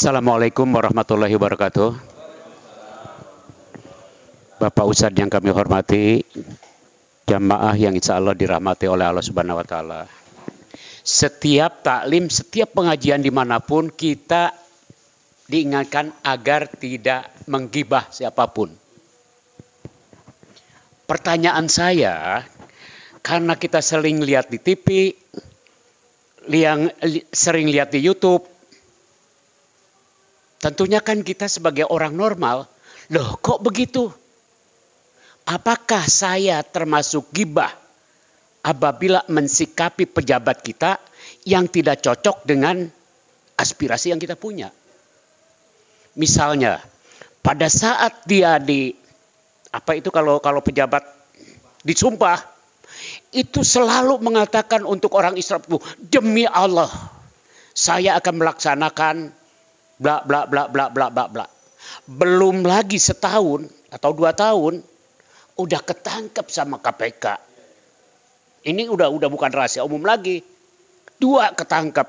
Assalamualaikum warahmatullahi wabarakatuh. Bapak Ustadz yang kami hormati, jamaah yang insya Allah dirahmati oleh Allah Subhanahu wa Ta'ala. Setiap taklim, setiap pengajian dimanapun kita diingatkan agar tidak menggibah siapapun. Pertanyaan saya, karena kita sering lihat di TV, sering lihat di YouTube, tentunya kan kita sebagai orang normal, loh kok begitu? Apakah saya termasuk gibah apabila mensikapi pejabat kita yang tidak cocok dengan aspirasi yang kita punya? Misalnya, pada saat dia kalau pejabat disumpah, itu selalu mengatakan untuk orang Islam, demi Allah, saya akan melaksanakan bla bla bla bla bla bla bla. Belum lagi setahun atau 2 tahun udah ketangkep sama KPK. Ini udah bukan rahasia umum lagi. 2 ketangkep.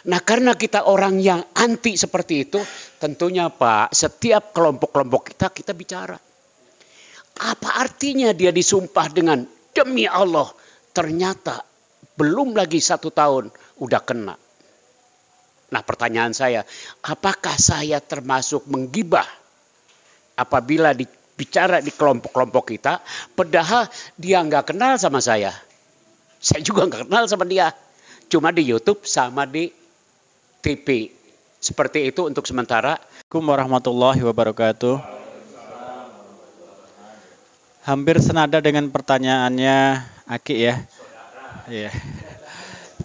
Nah, karena kita orang yang anti seperti itu, tentunya Pak, setiap kelompok-kelompok kita bicara. Apa artinya dia disumpah dengan demi Allah, ternyata belum lagi 1 tahun udah kena. Nah, pertanyaan saya, apakah saya termasuk menggibah apabila bicara di kelompok-kelompok kita, padahal dia nggak kenal sama saya. Saya juga nggak kenal sama dia. Cuma di YouTube sama di TV. Seperti itu untuk sementara. Assalamualaikum warahmatullahi wabarakatuh. Hampir senada dengan pertanyaannya Aki ya. Iya.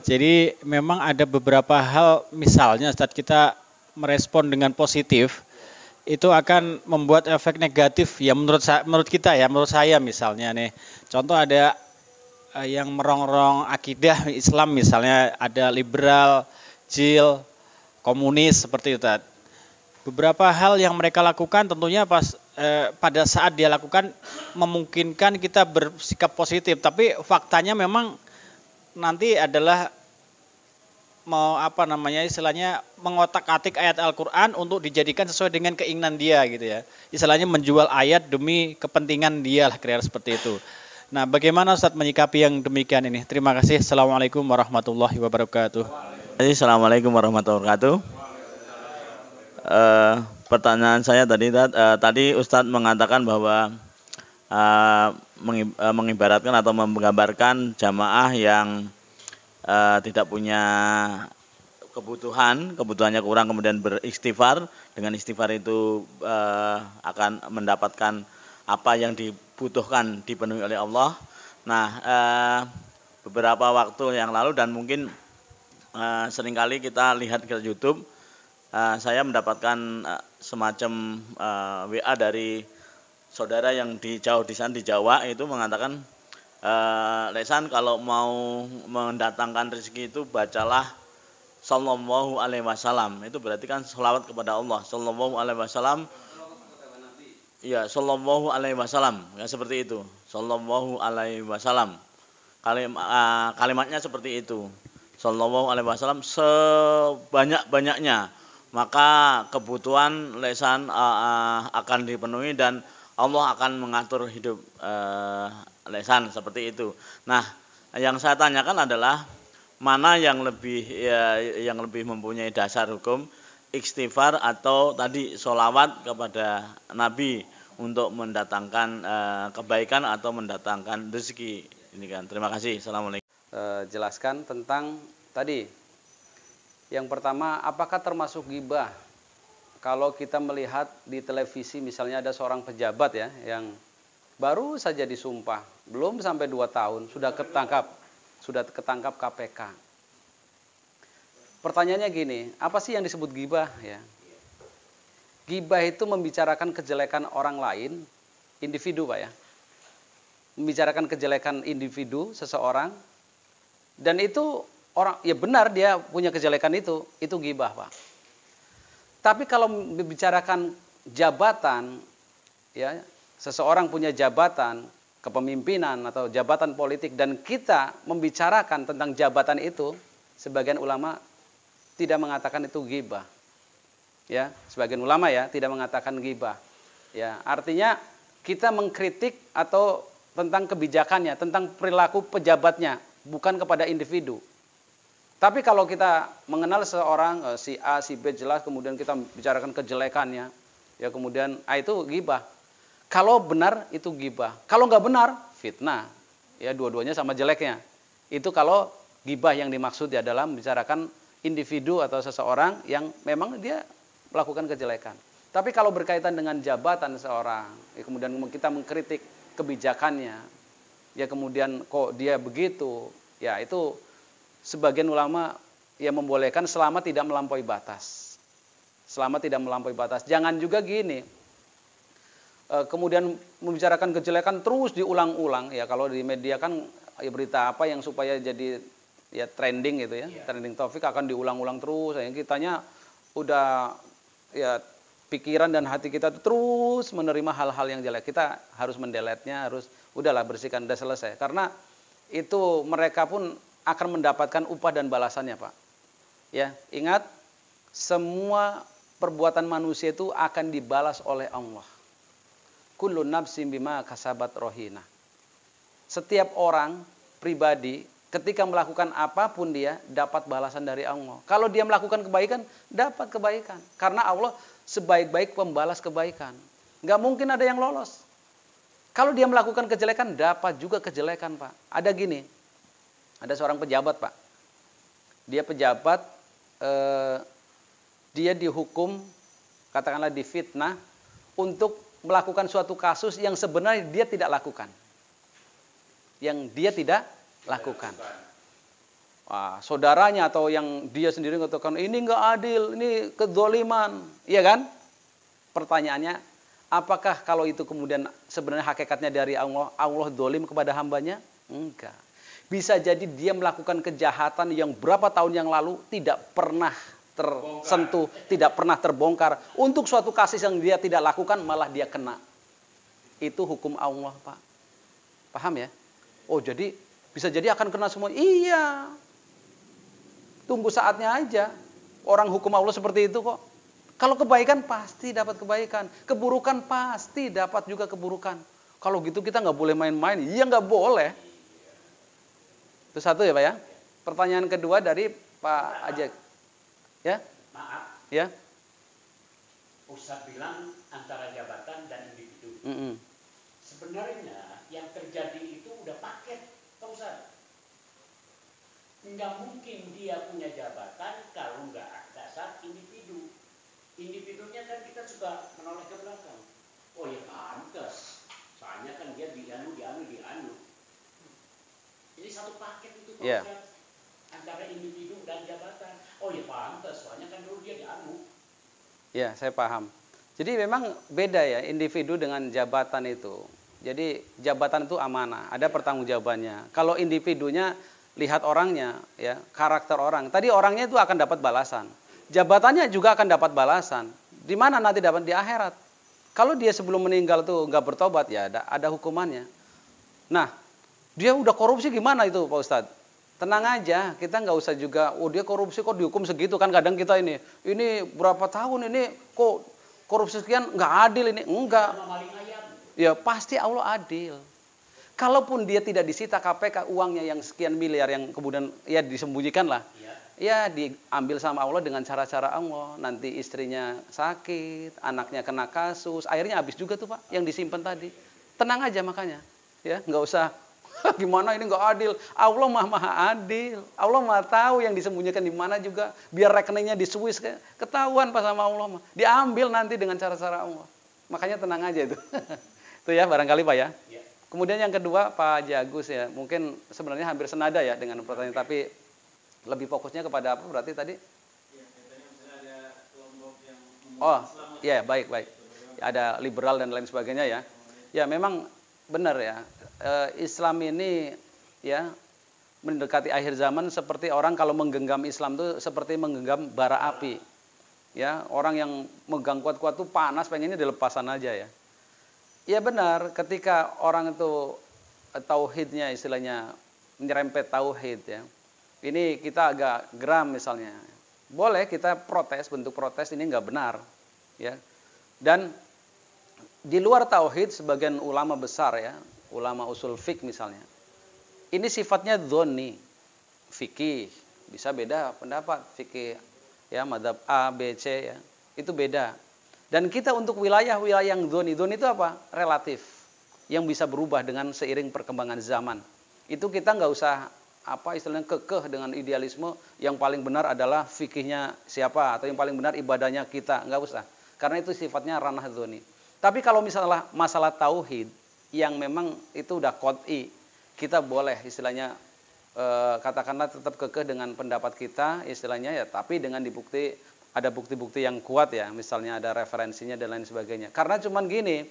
Jadi memang ada beberapa hal, misalnya saat kita merespon dengan positif, itu akan membuat efek negatif ya menurut saya misalnya nih. Contoh ada yang merongrong akidah Islam, misalnya ada liberal, jil, komunis seperti itu. Beberapa hal yang mereka lakukan tentunya pada saat dia lakukan memungkinkan kita bersikap positif, tapi faktanya memang nanti adalah istilahnya mengotak-atik ayat Al-Quran untuk dijadikan sesuai dengan keinginan dia gitu ya. Istilahnya menjual ayat demi kepentingan dia lah, kira-kira seperti itu. Nah, bagaimana Ustadz menyikapi yang demikian ini? Terima kasih. Assalamualaikum warahmatullahi wabarakatuh. Assalamualaikum warahmatullahi wabarakatuh. Pertanyaan saya tadi Ustadz mengatakan bahwa mengibaratkan atau menggambarkan jamaah yang tidak punya kebutuhannya kurang, kemudian beristighfar. Dengan istighfar itu akan mendapatkan apa yang dibutuhkan dipenuhi oleh Allah. Nah, beberapa waktu yang lalu dan mungkin seringkali kita lihat ke YouTube, saya mendapatkan semacam WA dari saudara yang jauh di sana di Jawa, itu mengatakan, Lesan, kalau mau mendatangkan rezeki itu bacalah sallallahu alaihi wasallam. Itu berarti kan sholawat kepada Allah. Sallallahu alaihi wasallam. Iya, sallallahu alaihi wasallam. Ya, seperti itu. Sallallahu alaihi wasallam. Kalimatnya seperti itu. Sallallahu alaihi wasallam sebanyak-banyaknya. Maka kebutuhan Lesan akan dipenuhi dan Allah akan mengatur hidup Lesan, seperti itu. Nah, yang saya tanyakan adalah mana yang lebih mempunyai dasar hukum, istighfar atau tadi sholawat kepada Nabi untuk mendatangkan kebaikan atau mendatangkan rezeki. Ini kan. Terima kasih. Assalamualaikum. Jelaskan tentang tadi. Yang pertama, apakah termasuk ghibah? Kalau kita melihat di televisi misalnya ada seorang pejabat ya yang baru saja disumpah, belum sampai 2 tahun sudah ketangkap KPK. Pertanyaannya gini, apa sih yang disebut ghibah ya? Ghibah itu membicarakan kejelekan orang lain, individu Pak ya. Membicarakan kejelekan individu seseorang, dan itu orang ya benar dia punya kejelekan itu ghibah Pak. Tapi kalau membicarakan jabatan, ya seseorang punya jabatan kepemimpinan atau jabatan politik dan kita membicarakan tentang jabatan itu, sebagian ulama tidak mengatakan itu ghibah. Ya, sebagian ulama ya tidak mengatakan ghibah. Ya, artinya kita mengkritik atau tentang kebijakannya, tentang perilaku pejabatnya, bukan kepada individu. Tapi kalau kita mengenal seorang si A, si B jelas, kemudian kita bicarakan kejelekannya, ya kemudian itu ghibah. Kalau benar itu ghibah. Kalau nggak benar, fitnah. Ya, dua-duanya sama jeleknya. Itu kalau ghibah yang dimaksud ya dalam membicarakan individu atau seseorang yang memang dia melakukan kejelekan. Tapi kalau berkaitan dengan jabatan seseorang, ya kemudian kita mengkritik kebijakannya, ya kemudian kok dia begitu, ya itu sebagian ulama ya membolehkan selama tidak melampaui batas. Selama tidak melampaui batas. Jangan juga gini, kemudian membicarakan kejelekan terus diulang-ulang. Ya kalau di media kan ya berita apa yang supaya jadi ya trending gitu ya, trending topik akan diulang-ulang terus. Yang kitanya udah ya pikiran dan hati kita terus menerima hal-hal yang jelek. Kita harus mendeletnya, harus udahlah bersihkan, udah selesai. Karena itu mereka pun akan mendapatkan upah dan balasannya, Pak. Ya, ingat semua perbuatan manusia itu akan dibalas oleh Allah. Kullu nafsin bima kasabat rohina. Setiap orang pribadi ketika melakukan apapun dia dapat balasan dari Allah. Kalau dia melakukan kebaikan, dapat kebaikan. Karena Allah sebaik-baik pembalas kebaikan. Nggak mungkin ada yang lolos. Kalau dia melakukan kejelekan, dapat juga kejelekan, Pak. Ada gini, ada seorang pejabat, Pak. Dia pejabat, dia dihukum, katakanlah difitnah, untuk melakukan suatu kasus yang sebenarnya dia tidak lakukan. Yang dia tidak lakukan. Wah, saudaranya atau yang dia sendiri mengatakan ini enggak adil, ini kedzaliman, iya kan? Pertanyaannya, apakah kalau itu kemudian sebenarnya hakikatnya dari Allah, Allah zalim kepada hambanya? Enggak. Bisa jadi dia melakukan kejahatan yang berapa tahun yang lalu tidak pernah tersentuh, tidak pernah terbongkar. Untuk suatu kasus yang dia tidak lakukan malah dia kena. Itu hukum Allah, Pak. Paham ya? Oh, jadi bisa jadi akan kena semua. Iya. Tunggu saatnya aja. Orang hukum Allah seperti itu kok. Kalau kebaikan pasti dapat kebaikan. Keburukan pasti dapat juga keburukan. Kalau gitu kita nggak boleh main-main. Iya nggak boleh. Itu satu ya Pak ya. Pertanyaan kedua dari Pak Ajak. Ya? Maaf. Ya? Ustaz bilang antara jabatan dan individu. Mm-mm. Sebenarnya yang terjadi itu udah paket, Pak Ustaz. Nggak mungkin dia punya jabatan kalau nggak dasar individu. Individunya kan kita suka menoleh ke belakang. Oh ya pantas. Soalnya kan dia dianu. Ini satu paket itu Pak Ustaz. Antara individu dan jabatan. Oh ya pantas. Soalnya kan dulu dia dianu. Ya, saya paham. Jadi memang beda ya individu dengan jabatan itu. Jadi jabatan itu amanah, ada pertanggungjawabannya. Kalau individunya lihat orangnya, ya karakter orang. Tadi orangnya itu akan dapat balasan. Jabatannya juga akan dapat balasan. Di mana nanti dapat? Di akhirat. Kalau dia sebelum meninggal tuh nggak bertobat, ya ada hukumannya. Nah, dia udah korupsi gimana itu Pak Ustadz? Tenang aja, kita nggak usah juga, oh dia korupsi kok dihukum segitu kan kadang kita ini berapa tahun ini kok korupsi sekian nggak adil ini, enggak. Ya pasti Allah adil. Kalaupun dia tidak disita KPK uangnya yang sekian miliar yang kemudian ya disembunyikan lah, ya diambil sama Allah dengan cara-cara Allah. Nanti istrinya sakit, anaknya kena kasus, akhirnya habis juga tuh Pak yang disimpan tadi. Tenang aja makanya, ya nggak usah gimana ini nggak adil. Allah maha adil. Allah maha tahu yang disembunyikan di mana juga. Biar rekeningnya di Swiss ketahuan Pak sama Allah. Diambil nanti dengan cara-cara Allah. Makanya tenang aja itu. Itu ya barangkali Pak ya. Kemudian yang kedua Pak Jagus ya. Mungkin sebenarnya hampir senada ya dengan pertanyaan. Tapi lebih fokusnya kepada apa berarti tadi? Oh iya baik. Ada liberal dan lain sebagainya ya. Ya memang benar ya. Islam ini ya mendekati akhir zaman seperti orang kalau menggenggam Islam itu seperti menggenggam bara api. Ya, orang yang megang kuat-kuat tuh panas pengennya dilepasan aja ya. Ya benar, ketika orang itu tauhidnya istilahnya menyerempet tauhid ya. Ini kita agak geram misalnya. Boleh kita protes, bentuk protes ini nggak benar, ya. Dan di luar tauhid sebagian ulama besar ya, ulama usul fiqh misalnya, ini sifatnya dzonni, fikih, bisa beda pendapat fikih ya, madzhab A, B, C ya, itu beda. Dan kita untuk wilayah-wilayah yang dzonni itu apa? Relatif, yang bisa berubah dengan seiring perkembangan zaman. Itu kita nggak usah apa istilahnya kekeh dengan idealisme yang paling benar adalah fikihnya siapa atau yang paling benar ibadahnya kita, nggak usah. Karena itu sifatnya ranah dzonni. Tapi kalau misalnya masalah tauhid yang memang itu udah qot'i, kita boleh istilahnya katakanlah tetap kekeh dengan pendapat kita istilahnya ya, tapi dengan ada bukti-bukti yang kuat ya, misalnya ada referensinya dan lain sebagainya. Karena cuman gini,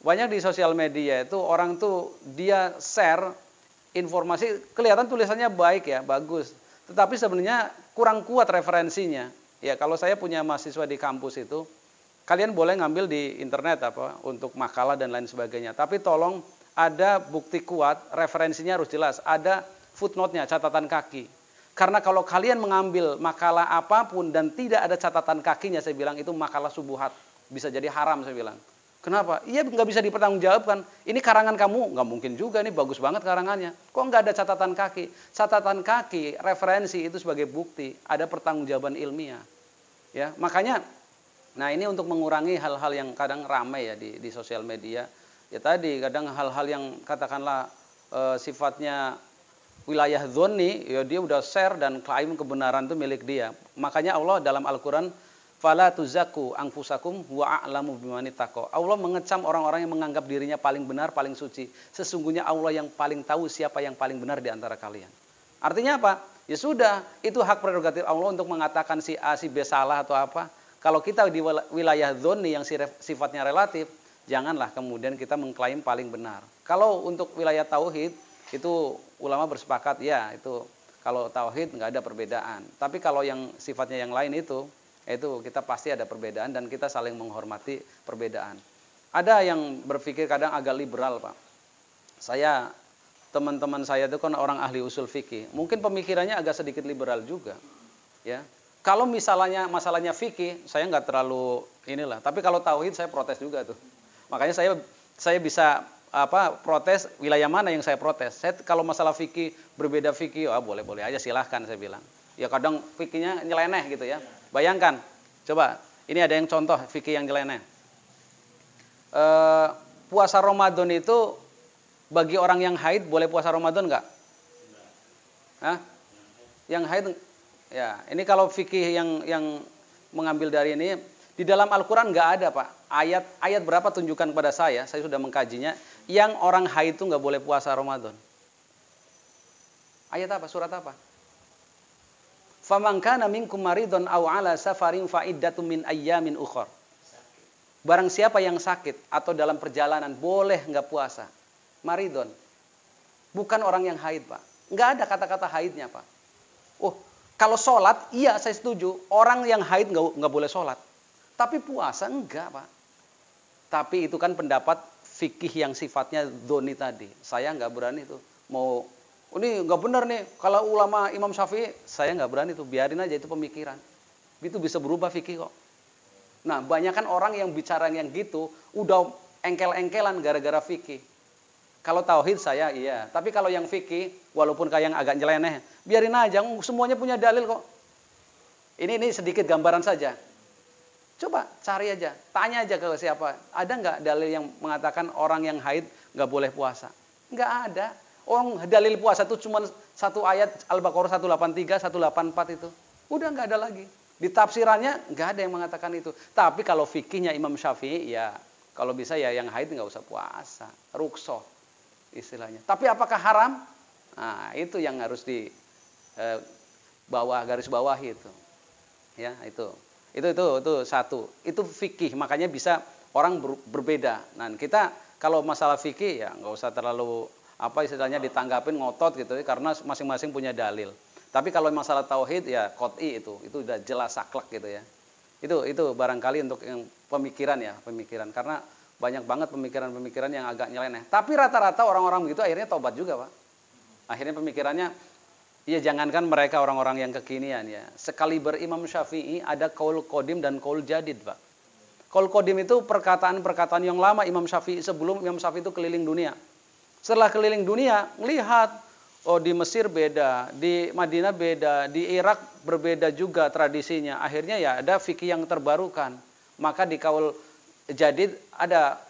banyak di sosial media itu orang tuh dia share informasi, kelihatan tulisannya baik ya, bagus. Tetapi sebenarnya kurang kuat referensinya. Ya kalau saya punya mahasiswa di kampus itu, kalian boleh ngambil di internet apa untuk makalah dan lain sebagainya. Tapi tolong ada bukti kuat, referensinya harus jelas. Ada footnote-nya, catatan kaki. Karena kalau kalian mengambil makalah apapun dan tidak ada catatan kakinya, saya bilang itu makalah subuhat. Bisa jadi haram saya bilang. Kenapa? Iya nggak bisa dipertanggungjawabkan. Ini karangan kamu, nggak mungkin juga, ini bagus banget karangannya. Kok nggak ada catatan kaki? Catatan kaki, referensi itu sebagai bukti, ada pertanggungjawaban ilmiah. Ya, makanya, nah ini untuk mengurangi hal-hal yang kadang ramai ya di sosial media. Ya tadi, kadang hal-hal yang katakanlah sifatnya wilayah dzonni, ya dia udah share dan klaim kebenaran itu milik dia. Makanya Allah dalam Al-Quran, fala tuzakku anfusakum wa a'lamu bimani taqwa. Allah mengecam orang-orang yang menganggap dirinya paling benar, paling suci. Sesungguhnya Allah yang paling tahu siapa yang paling benar di antara kalian. Artinya apa? Ya sudah, itu hak prerogatif Allah untuk mengatakan si A, si B salah atau apa. Kalau kita di wilayah dzonni yang sifatnya relatif, janganlah kemudian kita mengklaim paling benar. Kalau untuk wilayah tauhid, itu ulama bersepakat ya, itu kalau tauhid nggak ada perbedaan. Tapi kalau yang sifatnya yang lain itu kita pasti ada perbedaan dan kita saling menghormati perbedaan. Ada yang berpikir kadang agak liberal, Pak. Teman-teman saya itu kan orang ahli usul fikih. Mungkin pemikirannya agak sedikit liberal juga. Ya. Kalau misalnya masalahnya fikih, saya nggak terlalu inilah. Tapi kalau tauhid saya protes juga tuh. Makanya saya bisa protes wilayah mana yang saya protes. Saya kalau masalah fikih berbeda fikih, boleh-boleh aja silahkan saya bilang. Ya kadang fikihnya nyeleneh gitu ya. Bayangkan, coba ini ada yang contoh fikih yang nyeleneh. Puasa Ramadan itu bagi orang yang haid boleh puasa Ramadan nggak? Hah? Yang haid, ya ini kalau fikih yang mengambil dari ini di dalam Al-Quran nggak ada Pak. Ayat berapa tunjukkan kepada saya sudah mengkajinya. Yang orang haid itu nggak boleh puasa Ramadan. Ayat apa? Surat apa? Faman kana minkum maridun aw ala safarin fa iddatun min ayyamin ukhra. Barang siapa yang sakit atau dalam perjalanan boleh nggak puasa. Maridun. Bukan orang yang haid, Pak. Nggak ada kata-kata haidnya, Pak. Kalau sholat, iya saya setuju. Orang yang haid nggak boleh sholat. Tapi puasa enggak, Pak. Tapi itu kan pendapat fikih yang sifatnya dzonni tadi. Saya nggak berani tuh ini nggak benar nih, kalau ulama Imam Syafi'i, saya nggak berani tuh, biarin aja itu pemikiran. Itu bisa berubah fikih kok. Nah, banyak kan orang yang bicara yang gitu, udah engkel-engkelan gara-gara fikih. Kalau tauhid saya iya, tapi kalau yang fikih, walaupun kayak yang agak nyeleneh, biarin aja, semuanya punya dalil kok. Ini sedikit gambaran saja. Coba cari aja, tanya aja ke siapa, ada nggak dalil yang mengatakan orang yang haid nggak boleh puasa? Nggak ada. Dalil puasa itu cuma satu ayat Al-Baqarah 183, 184 itu. Udah nggak ada lagi. Di tafsirannya nggak ada yang mengatakan itu. Tapi kalau fikihnya Imam Syafi'i, ya kalau bisa ya yang haid nggak usah puasa. Ruksoh istilahnya. Tapi apakah haram? Nah itu yang harus di garis bawah itu. Ya itu satu. Itu fikih, makanya bisa orang berbeda. Nah kita kalau masalah fikih ya nggak usah terlalu istilahnya ditanggapin ngotot gitu karena masing-masing punya dalil. Tapi kalau masalah tauhid ya qot'i itu udah jelas saklek gitu ya. Itu barangkali untuk yang pemikiran karena banyak banget pemikiran-pemikiran yang agak nyeleneh. Tapi rata-rata orang-orang begitu akhirnya tobat juga, Pak. Akhirnya pemikirannya Ya jangankan mereka orang-orang yang kekinian ya. Sekaliber Imam Syafi'i ada qaul qadim dan qaul jadid, Pak. Qaul qadim itu perkataan-perkataan yang lama Imam Syafi'i sebelum Imam Syafi'i itu keliling dunia. Setelah keliling dunia, melihat oh di Mesir beda, di Madinah beda, di Irak berbeda juga tradisinya. Akhirnya ya ada fikih yang terbarukan. Maka di qaul jadid ada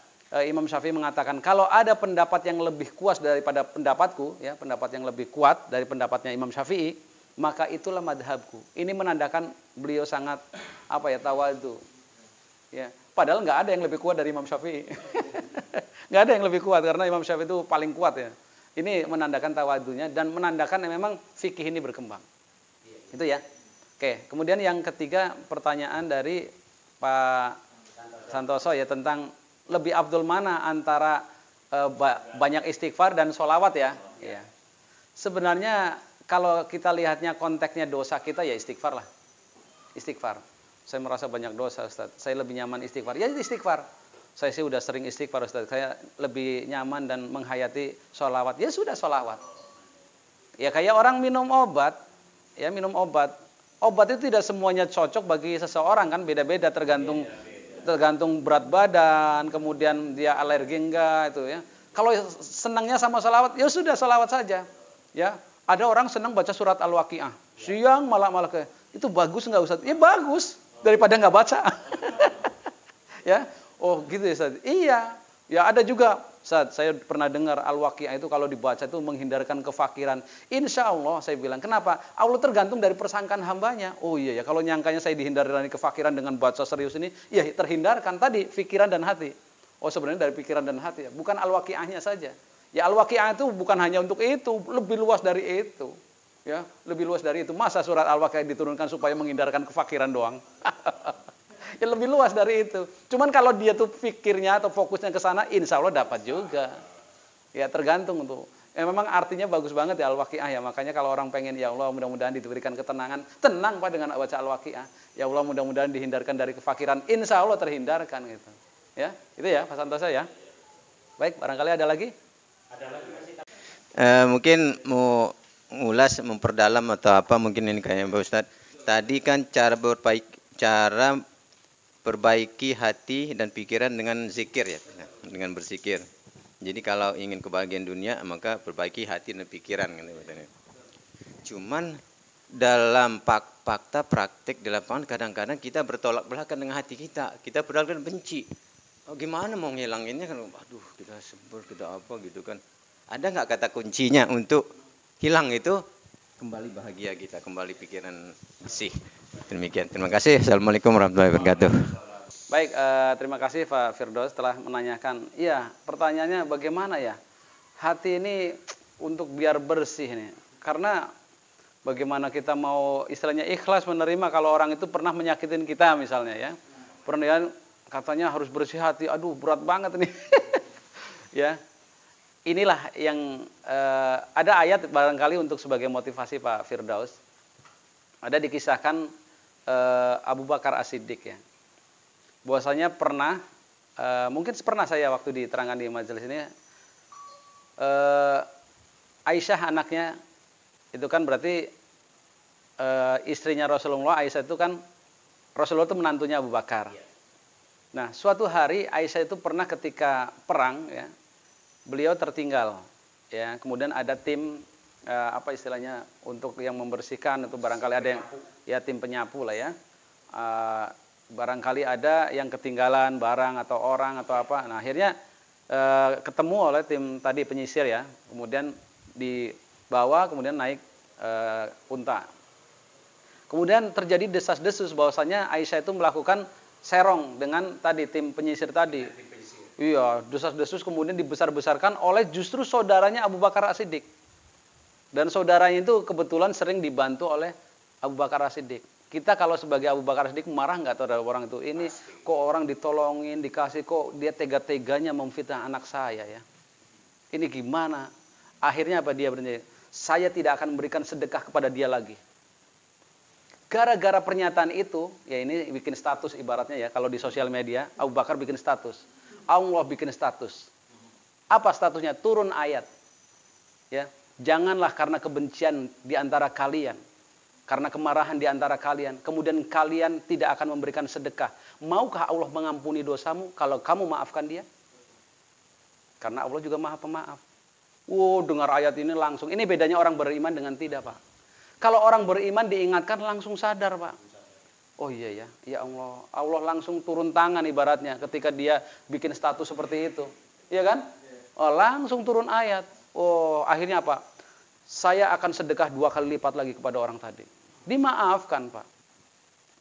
Imam Syafi'i mengatakan kalau ada pendapat yang lebih kuat daripada pendapatku, ya pendapat yang lebih kuat dari pendapatnya Imam Syafi'i, maka itulah madhabku. Ini menandakan beliau sangat tawadhu. Ya, padahal nggak ada yang lebih kuat dari Imam Syafi'i. Nggak ada yang lebih kuat karena Imam Syafi'i itu paling kuat ya. Ini menandakan tawadhunya dan menandakan memang fikih ini berkembang. Itu ya. Oke, kemudian yang ketiga pertanyaan dari Pak Santoso ya tentang lebih afdol mana antara banyak istighfar dan sholawat ya. Ya. Sebenarnya kalau kita lihatnya konteksnya dosa kita ya istighfar lah. Istighfar. Saya merasa banyak dosa Ustaz. Saya lebih nyaman istighfar. Ya istighfar. Saya sih udah sering istighfar Ustaz. Saya lebih nyaman dan menghayati sholawat. Ya sudah sholawat. Ya kayak orang minum obat. Ya minum obat. Obat itu tidak semuanya cocok bagi seseorang kan. Beda-beda tergantung berat badan, kemudian dia alergi enggak itu ya. Kalau senangnya sama salawat, ya sudah salawat saja. Ya, ada orang senang baca surat Al-Waqiah. Siang malam itu bagus enggak Ustaz? Ya bagus daripada enggak baca. Ya. Oh, gitu ya Ustaz. Iya. Ya ada juga Ustaz, saya pernah dengar Al-Waqiah itu kalau dibaca itu menghindarkan kefakiran. Insya Allah saya bilang, kenapa? Allah tergantung dari persangkaan hambanya. Oh iya ya, kalau nyangkanya saya dihindari dari kefakiran dengan baca serius ini, ya terhindarkan tadi pikiran dan hati. Oh sebenarnya dari pikiran dan hati ya, bukan Al-Waqiahnya saja. Ya Al-Waqiah itu bukan hanya untuk itu, lebih luas dari itu. Ya, lebih luas dari itu. Masa surat Al-Waqiah diturunkan supaya menghindarkan kefakiran doang? Ya lebih luas dari itu. Cuman kalau dia tuh pikirnya atau fokusnya ke sana, insya Allah dapat juga. Ya tergantung tuh. Memang artinya bagus banget ya Al-Waqiah ya. Makanya kalau orang pengen ya Allah mudah-mudahan diberikan ketenangan, tenang Pak dengan baca Al-Waqiah. Ya Allah mudah-mudahan dihindarkan dari kefakiran, insya Allah terhindarkan gitu. Ya, itu ya Pak Santoso ya. Baik, barangkali ada lagi? Mungkin mau ulas, memperdalam atau apa mungkin ini kayaknya Pak Ustadz. Tadi kan cara perbaiki hati dan pikiran dengan zikir ya, dengan berzikir. Jadi kalau ingin kebahagiaan dunia maka perbaiki hati dan pikiran kan. Cuman dalam fakta praktik di lapangan kadang-kadang kita bertolak belakang dengan hati kita. Kita padahal benci. Oh, gimana mau ngilanginnya kan? Aduh, kita sebel, kita apa gitu kan. Ada nggak kata kuncinya untuk hilang itu? Kembali bahagia kita, kembali pikiran bersih. Demikian. Terima kasih. Assalamualaikum warahmatullahi wabarakatuh. Baik, terima kasih Pak Firdaus telah menanyakan. Iya, pertanyaannya bagaimana ya? Hati ini untuk biar bersih nih. Karena bagaimana kita mau istilahnya ikhlas menerima kalau orang itu pernah menyakitin kita misalnya ya. Pernah katanya harus bersih hati. Aduh, berat banget nih. Ya. Inilah yang ada ayat barangkali untuk sebagai motivasi Pak Firdaus. Ada dikisahkan Abu Bakar As-Siddiq ya. Bahwasanya pernah, mungkin pernah saya waktu diterangkan di majelis ini, Aisyah anaknya, itu kan berarti istrinya Rasulullah, Aisyah itu kan, Rasulullah itu menantunya Abu Bakar. Nah, suatu hari Aisyah itu pernah ketika perang ya, beliau tertinggal ya, kemudian ada tim apa istilahnya untuk yang membersihkan, itu barangkali ada yang ya tim penyapu lah ya, barangkali ada yang ketinggalan barang atau orang atau apa. Nah akhirnya ketemu oleh tim tadi penyisir ya, kemudian dibawa, kemudian naik unta. Kemudian terjadi desas-desus bahwasanya Aisyah itu melakukan serong dengan tadi tim penyisir tadi. Iya, desas-desus kemudian dibesar-besarkan oleh justru saudaranya Abu Bakar As-Siddiq. Dan saudaranya itu kebetulan sering dibantu oleh Abu Bakar As-Siddiq. Kita kalau sebagai Abu Bakar As-Siddiq marah nggak terhadap orang itu? Ini kok orang ditolongin, dikasih, kok dia tega-teganya memfitnah anak saya ya. Ini gimana? Akhirnya apa dia berjanji? Saya tidak akan memberikan sedekah kepada dia lagi. Gara-gara pernyataan itu, ya ini bikin status ibaratnya ya, kalau di sosial media, Abu Bakar bikin status. Allah bikin status. Apa statusnya? Turun ayat. Ya, Janganlah karena kebencian di antara kalian, karena kemarahan di antara kalian, kemudian kalian tidak akan memberikan sedekah. Maukah Allah mengampuni dosamu kalau kamu maafkan dia? Karena Allah juga Maha Pemaaf. Dengar ayat ini langsung. Ini bedanya orang beriman dengan tidak, Pak. Kalau orang beriman diingatkan langsung sadar, Pak. Oh iya ya, ya Allah. Allah langsung turun tangan ibaratnya ketika dia bikin status seperti itu. Iya kan? Oh, langsung turun ayat. Oh, akhirnya apa? Saya akan sedekah 2 kali lipat lagi kepada orang tadi. Dimaafkan, Pak.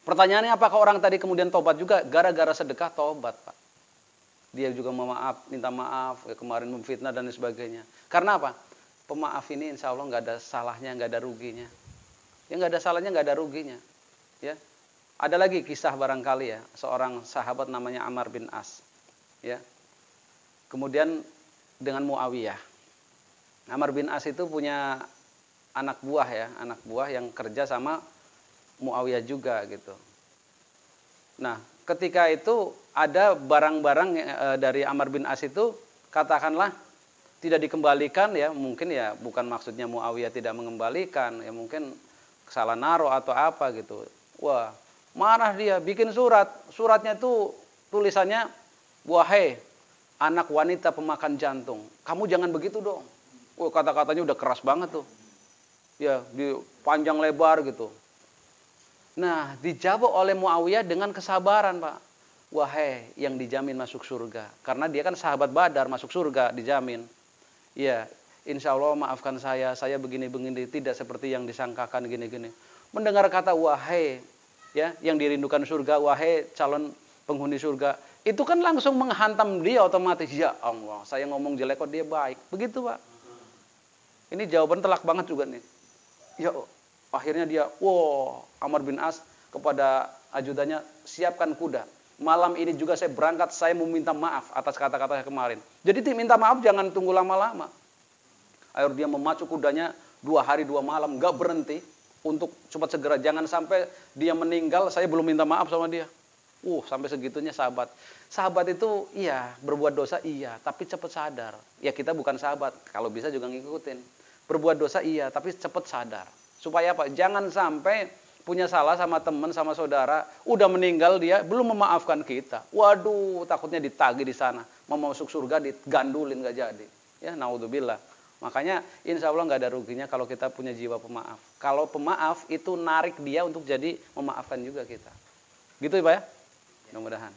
Pertanyaannya, apakah orang tadi kemudian tobat juga? Gara-gara sedekah tobat, Pak. Dia juga minta maaf, kemarin memfitnah dan sebagainya. Karena apa? Pemaaf ini insya Allah nggak ada salahnya, nggak ada ruginya. Ya nggak ada salahnya, nggak ada ruginya. Ya, ada lagi kisah barangkali ya, seorang sahabat namanya Ammar bin As. Ya, kemudian dengan Muawiyah. Ammar bin As itu punya anak buah yang kerja sama Muawiyah juga gitu. Nah, ketika itu ada barang-barang dari Ammar bin As itu katakanlah tidak dikembalikan ya, mungkin ya bukan maksudnya Muawiyah tidak mengembalikan, ya mungkin salah naruh atau apa gitu. Wah, marah dia, bikin surat. Suratnya itu tulisannya, "Wahai anak wanita pemakan jantung, kamu jangan begitu dong." Kata-katanya udah keras banget tuh. Ya, di panjang lebar gitu. Nah, dijawab oleh Muawiyah dengan kesabaran, Pak. Wahai yang dijamin masuk surga. Karena dia kan sahabat Badar, masuk surga, dijamin. Ya, insya Allah maafkan saya begini-begini, tidak seperti yang disangkakan gini-gini. Mendengar kata wahai, ya, yang dirindukan surga, wahai calon penghuni surga, itu kan langsung menghantam dia otomatis. Ya Allah, saya ngomong jelek kok dia baik. Begitu, Pak. Ini jawaban telak banget juga nih. Ya, akhirnya dia, Ammar bin As kepada ajudannya, siapkan kuda. Malam ini juga saya berangkat, saya mau minta maaf atas kata-kata kemarin. Jadi minta maaf jangan tunggu lama-lama. Akhirnya dia memacu kudanya 2 hari 2 malam, nggak berhenti untuk cepat segera. Jangan sampai dia meninggal, saya belum minta maaf sama dia. Sampai segitunya sahabat. Sahabat itu iya, berbuat dosa iya, tapi cepat sadar. Ya kita bukan sahabat, kalau bisa juga ngikutin. Berbuat dosa iya, tapi cepat sadar. Supaya apa? Jangan sampai punya salah sama teman, sama saudara, udah meninggal dia, belum memaafkan kita. Waduh, takutnya ditagih di sana. Mau masuk surga digandulin gak jadi. Ya, naudzubillah. Makanya insya Allah gak ada ruginya kalau kita punya jiwa pemaaf. Kalau pemaaf itu narik dia untuk jadi memaafkan juga kita. Gitu ya Pak ya? Mudah-mudahan.